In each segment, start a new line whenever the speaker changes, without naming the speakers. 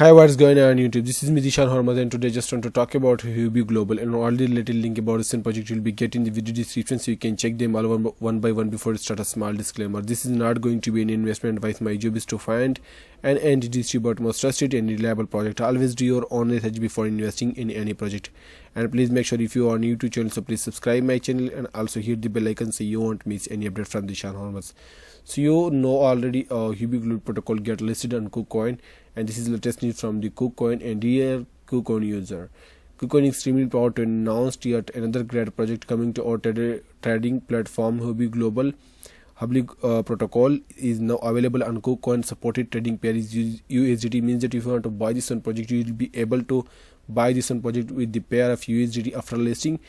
Hi, what's going on YouTube? This is me, Zeeshan Hurmaz, and today I just want to talk about Hubble Global and all the little link about this project you'll be getting in the video description, so you can check them all one by one before you start. A small disclaimer: this is not going to be an investment advice. My job is to find and distribute most trusted and reliable project. Always do your own research before investing in any project. And please make sure if you are new to channel, so please subscribe my channel and also hit the bell icon so you won't miss any update from Zeeshan Hurmaz. So you know already Hubble Global Protocol get listed on KuCoin, and this is latest news from the KuCoin. And dear KuCoin user, KuCoin is extremely proud to announce yet another great project coming to our trading platform. Hubble Protocol is now available on KuCoin. Supported trading pair is USDT, means that if you want to buy this one project, you will be able to buy this one project with the pair of USDT after listing.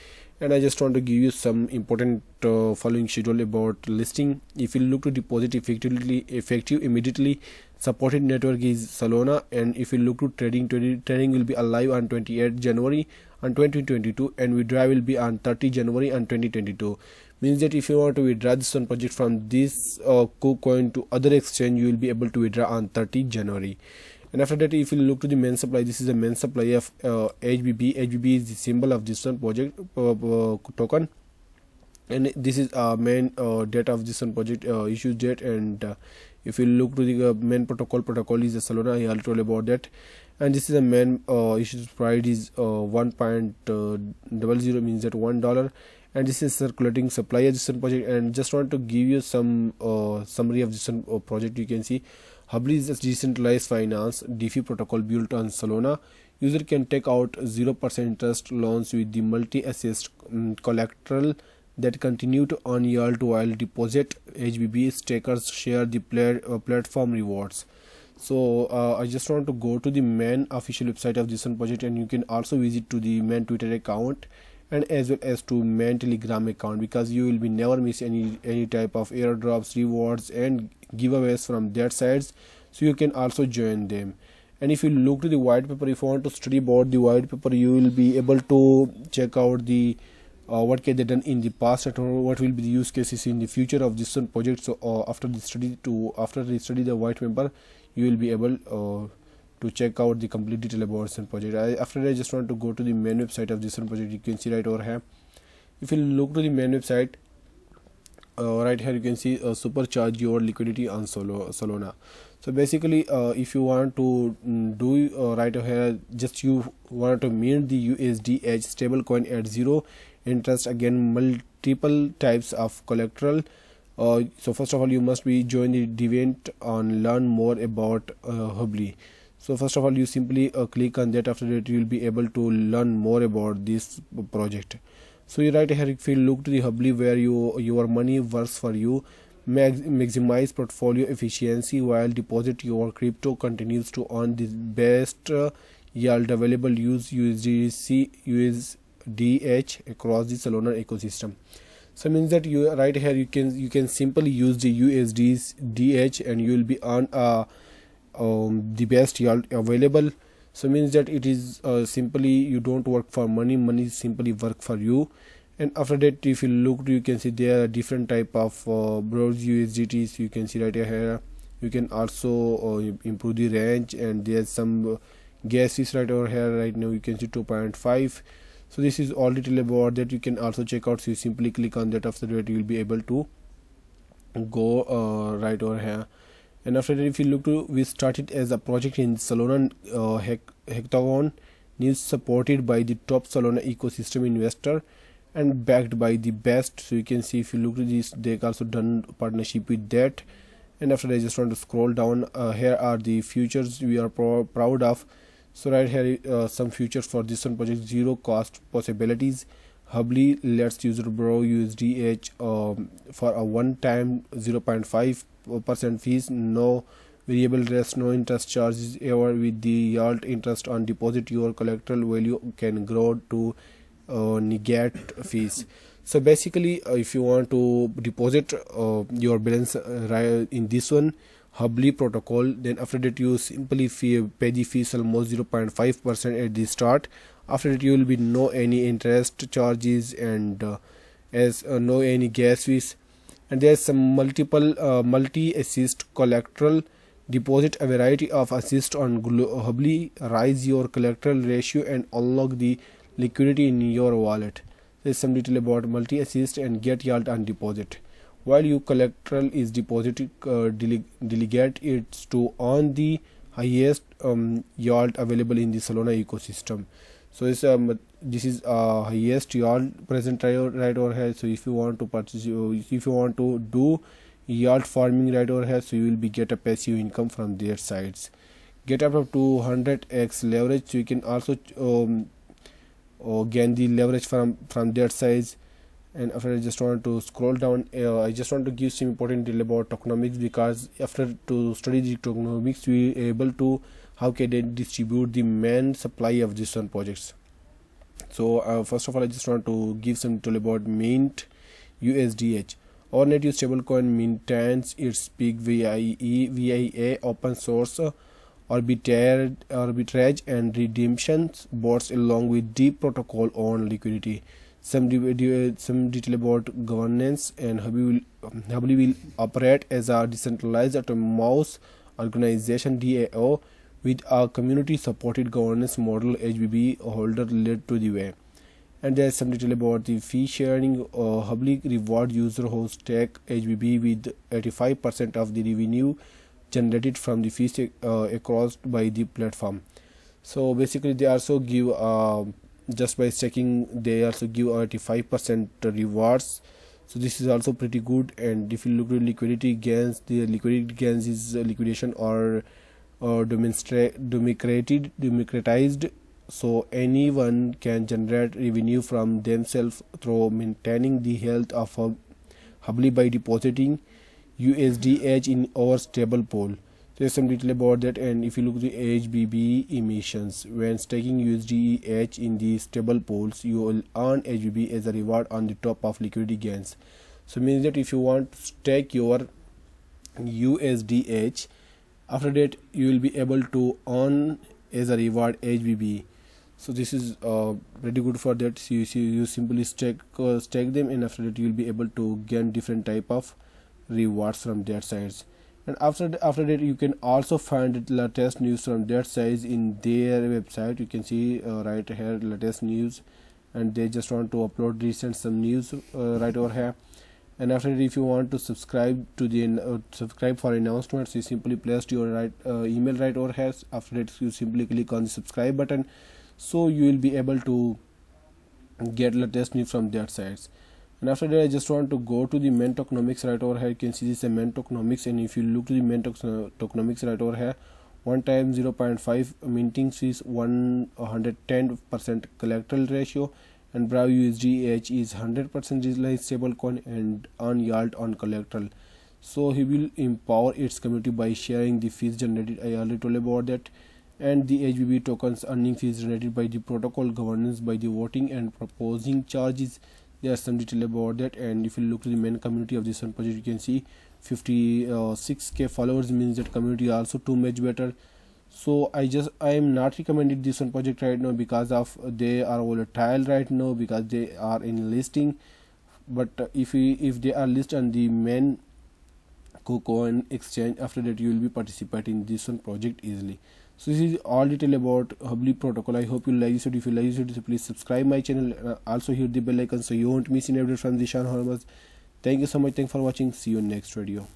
And I just want to give you some important following schedule about listing. If you look to deposit effective immediately, supported network is Solana. And if you look to trading will be alive on 28 January on 2022, and withdrawal will be on 30 January on 2022. Means that if you want to withdraw this one project from this KuCoin to other exchange, you will be able to withdraw on 30 January. And after that, if you look to the main supply, this is the main supply of HBB. HBB is the symbol of this one project token, and this is main date of this one project issue date. And if you look to the main protocol is the Solana. I already told about that. And this is the main issue price is 1.00, means that $1. And this is circulating supply of this one project. And just want to give you some summary of this one project. You can see Hubble is a decentralized finance DeFi protocol built on Solana. User can take out 0% interest loans with the multi-asset collateral that continue to earn yield while deposit. HBB stakers share the platform rewards. So I just want to go to the main official website of this one project, and you can also visit to the main Twitter account and as well as to main Telegram account, because you will be never miss any type of airdrops, rewards and giveaways from that sides. So you can also join them. And if you look to the white paper, if you want to study about the white paper, you will be able to check out the what can they done in the past and what will be the use cases in the future of this one project. So after you study the white paper, you will be able to check out the complete detail about this project. After that, I just want to go to the main website of this one project. You can see right over here. If you look to the main website, right here you can see supercharge your liquidity on Solana. So basically, if you want to do right over here, just you want to mint the USDH stablecoin at 0 interest, again multiple types of collateral. So first of all, you must be join the event and learn more about Hubble. So first of all, you simply click on that. After that, you will be able to learn more about this project. So you right here, if you look to the Hubble, where your money works for you, maximize portfolio efficiency while deposit your crypto continues to earn the best yield available. Use USDH across the Solana ecosystem. So means that you right here you can simply use the USDH and you will be on the best yield available. So means that it is simply you don't work for money simply work for you. And after that, if you look, you can see there are different type of browse USDTs. You can see right here. You can also improve the range, and there's some gas fees right over here. Right now you can see 2.5. so this is all detail about that. You can also check out. So you simply click on that. After that, you will be able to go right over here. And after that, if you look to, we started as a project in Solana Hackathon, news supported by the top Solana ecosystem investor and backed by the best. So you can see, if you look to this, they also done partnership with that. And after that, I just want to scroll down. Here are the futures we are proud of. So right here, some futures for this one project: zero cost possibilities. Hubble lets user borrow USDH for a one-time 0.5% fees, no variable rest, no interest charges ever. With the yield interest on deposit, your collateral value can grow to negate fees. So basically, if you want to deposit your balance in this one Hubble protocol, then after that you simply pay the fees almost 0.5% at the start. After that, you will be no any interest charges and no any gas fees. And there's some multi assist collateral Deposit a variety of assets on Hubble, raise your collateral ratio, and unlock the liquidity in your wallet. There's some detail about multi-assist and get yield on deposit. While your collateral is deposited, delegate it to earn the highest yield available in the Solana ecosystem. So this is highest yield present right over here. So if you want to purchase, if you want to do yield farming right over here, so you will be get a passive income from their sites. Get up to 200x leverage, so you can also gain the leverage from their size. And after, I just want to scroll down. I just want to give some important detail about tokenomics, because after to study the tokenomics, we are able to how can they distribute the main supply of different projects. So first of all, I just want to give some detail about Mint USDH. Our native stablecoin maintains its peak VIA open source arbitrage and redemption bots along with deep protocol on liquidity. Some detail about governance, and Hubble will operate as a decentralized autonomous organization (DAO) with a community-supported governance model (HBB) holder led to the way. And there is some detail about the fee sharing. Hubble reward user who stake HBB with 85% of the revenue generated from the fees across by the platform. So basically, they also give just by staking, they also give 85% rewards. So this is also pretty good. And if you look at liquidity gains, the liquidity gains is liquidation or democratized, so anyone can generate revenue from themselves through maintaining the health of Hubble by depositing USDH in our stable pool. There's some detail about that. And if you look at the HBB emissions, when staking USDH in the stable pools, you will earn HBB as a reward on the top of liquidity gains. So means that if you want to stake your USDH, after that you will be able to earn as a reward HBB. So this is pretty good for that. So you simply stake them, and after that you will be able to gain different type of rewards from their sides. And after that you can also find the latest news from their sides in their website. You can see right here latest news, and they just want to upload recent some news right over here. And after that, if you want to subscribe to the subscribe for announcements, you simply place your email right over here. After that, you simply click on the subscribe button, so you will be able to get latest news from their sites. And after that, I just want to go to the main tokenomics right over here. You can see this is main tokenomics, and if you look to the main tokenomics right over here, 1 time 0.5 minting fees, 110% collateral ratio, and Brave USDH is 100% decentralized stablecoin and earn yield on collateral. So he will empower its community by sharing the fees generated. I already told about that. And the HBB tokens earning fees generated by the protocol governance by the voting and proposing charges. There are some detail about that. And if you look to the main community of this one project, you can see 56k followers, means that community also too much better. So I am not recommending this one project right now because of they are volatile right now, because they are in listing. But if they are listed on the main KuCoin exchange, after that you will be participating in this one project easily. So this is all detail about Hubble Protocol. I hope you like this video. If you like this video, so please subscribe my channel. Also hit the bell icon so you won't miss any update from Zeeshan Hurmaz. Thank you so much. Thanks for watching. See you in next video.